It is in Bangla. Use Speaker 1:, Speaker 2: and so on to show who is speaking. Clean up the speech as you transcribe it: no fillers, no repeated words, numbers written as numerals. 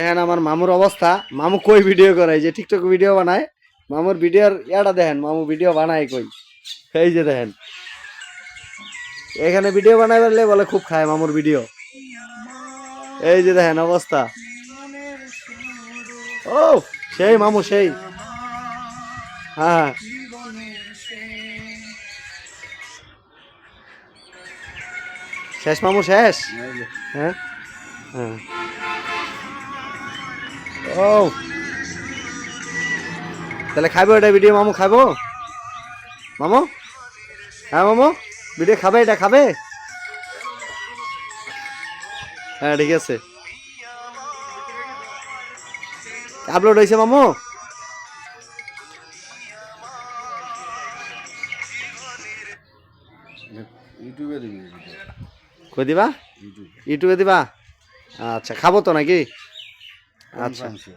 Speaker 1: দেখেন আমার মামুর অবস্থা, মামু কই ভিডিও করে, যে টিকটক ভিডিও বানায়, মামুর ভিডিওর ইয়াটা দেখেন, মামু ভিডিও বানায় কই, এই যে দেখেন এখানে ভিডিও বানাই বললে বলে খুব খায় মামুর ভিডিও, এই যে দেখেন অবস্থা। ও সেই মামু সেই, হ্যাঁ শেষ মামু শেষ, হ্যাঁ হ্যাঁ। ও তাহলে খাবো এটা ভিডিও, মামু খাবো, মামু হ্যাঁ মামু ভিডিও খাবে, এটা খাবে, হ্যাঁ ঠিক আছে। আপলোড হয়েছে মামু,
Speaker 2: ইউটিউবে দিবি,
Speaker 1: কই দিবা,
Speaker 2: ইউটিউবে
Speaker 1: ইউটিউবে দিবা, আচ্ছা খাবো তো নাকি, আচ্ছা।
Speaker 2: আচ্ছা